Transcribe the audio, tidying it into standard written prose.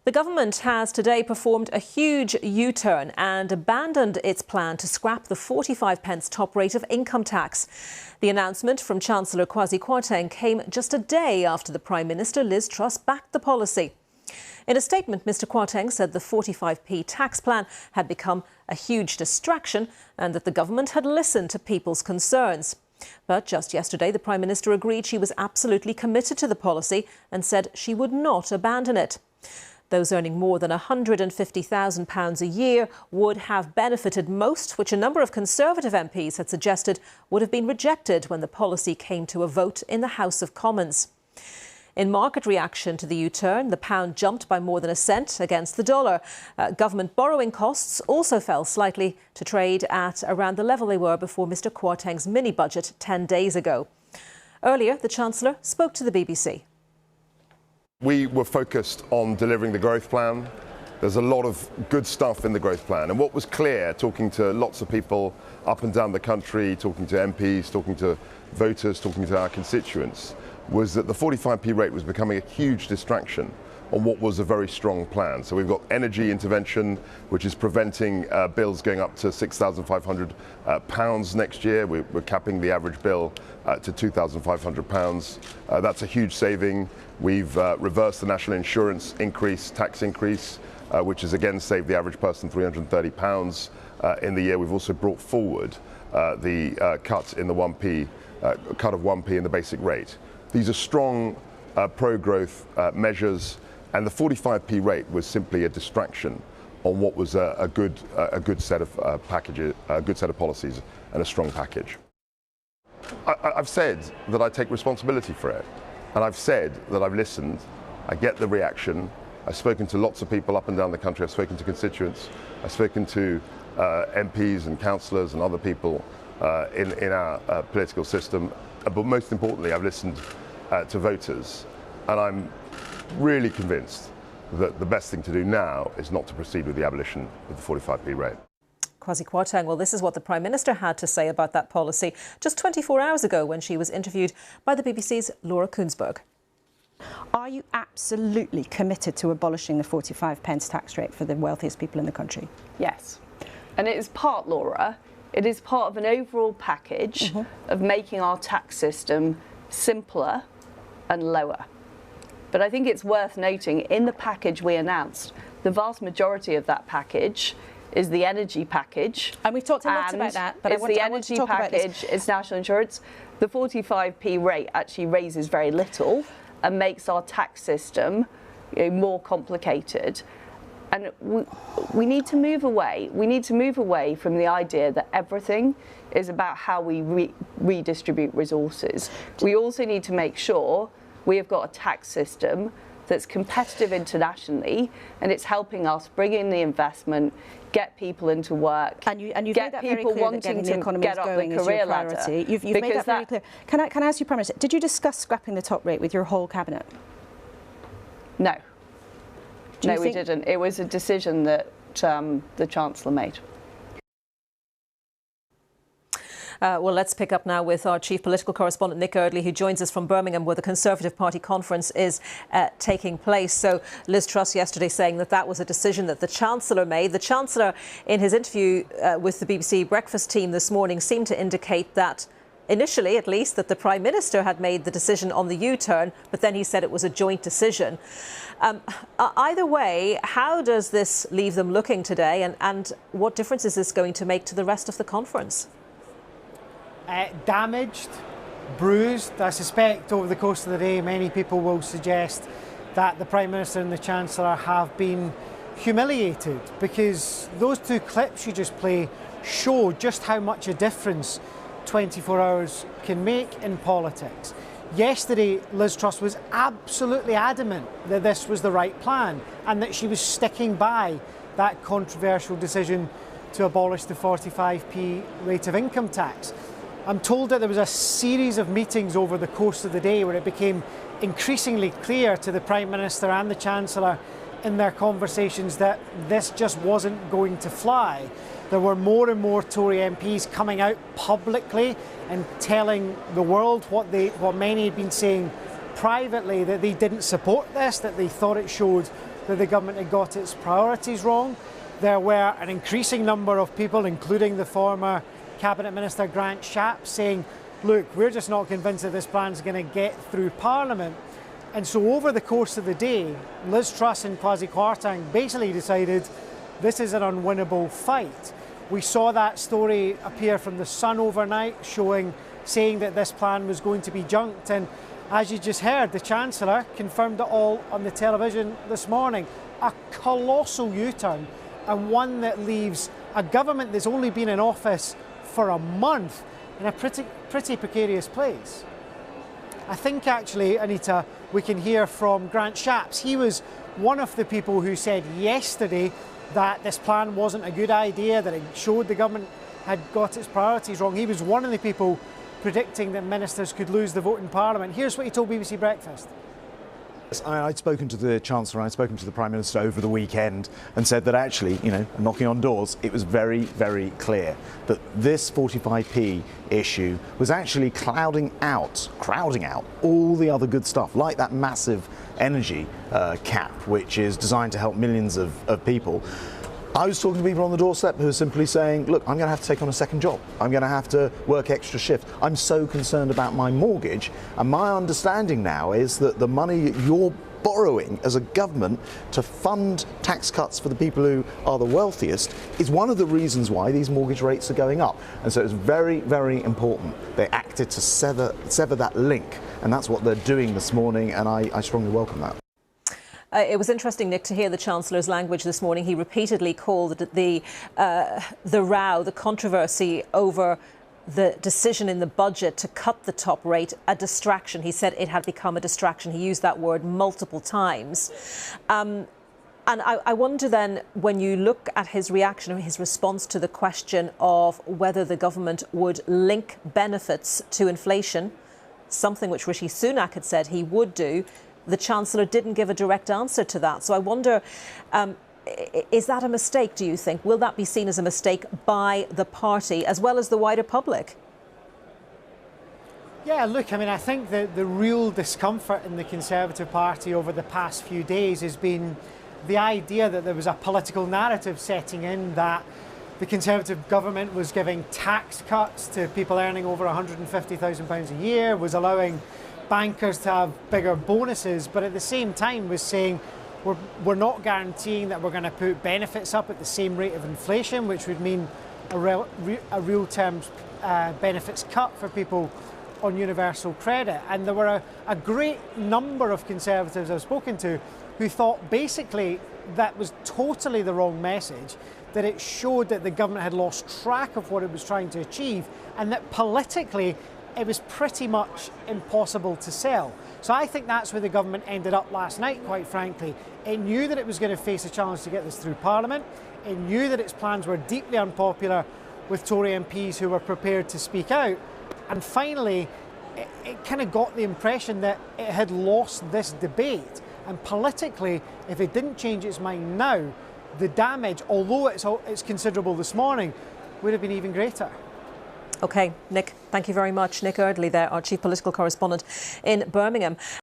The government has today performed a huge U-turn and abandoned its plan to scrap the 45p top rate of income tax. The announcement from Chancellor Kwasi Kwarteng came just a day after the Prime Minister Liz Truss backed the policy. In a statement, Mr Kwarteng said the 45p tax plan had become a huge distraction and that the government had listened to people's concerns. But just yesterday, the Prime Minister agreed she was absolutely committed to the policy and said she would not abandon it. Those earning more than £150,000 a year would have benefited most, which a number of Conservative MPs had suggested would have been rejected when the policy came to a vote in the House of Commons. In market reaction to the U-turn, the pound jumped by more than a cent against the dollar. Government borrowing costs also fell slightly to trade at around the level they were before Mr Kwarteng's mini-budget 10 days ago. Earlier, the Chancellor spoke to the BBC. We were focused on delivering the growth plan. There's a lot of good stuff in the growth plan. And what was clear, talking to lots of people up and down the country, talking to MPs, talking to voters, talking to our constituents, was that the 45p rate was becoming a huge distraction on what was a very strong plan. So we've got energy intervention, which is preventing bills going up to £6,500 next year. We're capping the average bill to £2,500. That's a huge saving. We've reversed the national insurance tax increase, which has again saved the average person £330 in the year. We've also brought forward the cut in the 1p, cut of 1p in the basic rate. These are strong pro-growth measures, and the 45p rate was simply a distraction on what was a good set of packages, a good set of policies, and a strong package. I've said that I take responsibility for it, and I've said that I've listened. I get the reaction. I've spoken to lots of people up and down the country. I've spoken to constituents. I've spoken to MPs and councillors and other people in our political system. But most importantly, I've listened to voters, and I'm really convinced that the best thing to do now is not to proceed with the abolition of the 45p rate. Kwasi Kwarteng, well, this is what the Prime Minister had to say about that policy just 24 hours ago when she was interviewed by the BBC's Laura Koonsberg. Are you absolutely committed to abolishing the 45p tax rate for the wealthiest people in the country? Yes. And it is part, Laura, it is part of an overall package of making our tax system simpler and lower. But I think it's worth noting, in the package we announced, the vast majority of that package is the energy package. And we've talked a lot about that, but it's the energy package, it's national insurance. The 45p rate actually raises very little and makes our tax system more complicated. And we need to move away. We need to move away from the idea that everything is about how we redistribute resources. We also need to make sure we have got a tax system that's competitive internationally, and it's helping us bring in the investment, get people into work, and you've get made that people very clear wanting that getting to the economy get up going the is career your priority. ladder. You've made that very clear. Can I ask you, Prime Minister, did you discuss scrapping the top rate with your whole cabinet? No. No, we didn't. It was a decision that the Chancellor made. Well, let's pick up now with our chief political correspondent, Nick Eardley, who joins us from Birmingham, where the Conservative Party conference is taking place. So Liz Truss yesterday saying that that was a decision that the Chancellor made. The Chancellor, in his interview with the BBC Breakfast team this morning, seemed to indicate that, initially at least, that the Prime Minister had made the decision on the U-turn, but then he said it was a joint decision. Either way, how does this leave them looking today, and what difference is this going to make to the rest of the conference? Damaged, bruised. I suspect over the course of the day many people will suggest that the Prime Minister and the Chancellor have been humiliated, because those two clips you just play show just how much a difference 24 hours can make in politics. Yesterday, Liz Truss was absolutely adamant that this was the right plan and that she was sticking by that controversial decision to abolish the 45p rate of income tax. I'm told that there was a series of meetings over the course of the day where it became increasingly clear to the Prime Minister and the Chancellor in their conversations that this just wasn't going to fly. There were more and more Tory MPs coming out publicly and telling the world what many had been saying privately, that they didn't support this, that they thought it showed that the government had got its priorities wrong. There were an increasing number of people, including the former Cabinet Minister Grant Shapps, saying, look, we're just not convinced that this plan's going to get through Parliament. And so over the course of the day, Liz Truss and Kwasi Kwarteng basically decided this is an unwinnable fight. We saw that story appear from The Sun overnight, saying that this plan was going to be junked. And as you just heard, the Chancellor confirmed it all on the television this morning. A colossal U-turn, and one that leaves a government that's only been in office for a month in a pretty precarious place. I think actually, Anita, we can hear from Grant Shapps. He was one of the people who said yesterday that this plan wasn't a good idea, that it showed the government had got its priorities wrong. He was one of the people predicting that ministers could lose the vote in Parliament. Here's what he told BBC Breakfast. I'd spoken to the Chancellor, I'd spoken to the Prime Minister over the weekend and said that actually, knocking on doors, it was very, very clear that this 45p issue was actually crowding out all the other good stuff, like that massive energy cap, which is designed to help millions of people. I was talking to people on the doorstep who were simply saying, look, I'm going to have to take on a second job. I'm going to have to work extra shifts. I'm so concerned about my mortgage. And my understanding now is that the money you're borrowing as a government to fund tax cuts for the people who are the wealthiest is one of the reasons why these mortgage rates are going up. And so it's very, very important they acted to sever that link. And that's what they're doing this morning. And I strongly welcome that. It was interesting, Nick, to hear the Chancellor's language this morning. He repeatedly called the row, the controversy over the decision in the budget to cut the top rate a distraction. He said it had become a distraction. He used that word multiple times. And I wonder then, when you look at his reaction and his response to the question of whether the government would link benefits to inflation, something which Rishi Sunak had said he would do, the Chancellor didn't give a direct answer to that. So I wonder, is that a mistake, do you think? Will that be seen as a mistake by the party as well as the wider public? Yeah, look, I think that the real discomfort in the Conservative Party over the past few days has been the idea that there was a political narrative setting in, that the Conservative government was giving tax cuts to people earning over £150,000 a year, was allowing bankers to have bigger bonuses, but at the same time was saying we're not guaranteeing that we're going to put benefits up at the same rate of inflation, which would mean a real terms benefits cut for people on universal credit. And there were a great number of Conservatives I've spoken to who thought basically that was totally the wrong message, that it showed that the government had lost track of what it was trying to achieve, and that politically it was pretty much impossible to sell. So I think that's where the government ended up last night, quite frankly. It knew that it was going to face a challenge to get this through Parliament. It knew that its plans were deeply unpopular with Tory MPs who were prepared to speak out. And finally, it kind of got the impression that it had lost this debate. And politically, if it didn't change its mind now, the damage, although it's considerable this morning, would have been even greater. OK, Nick, thank you very much. Nick Eardley there, our chief political correspondent in Birmingham.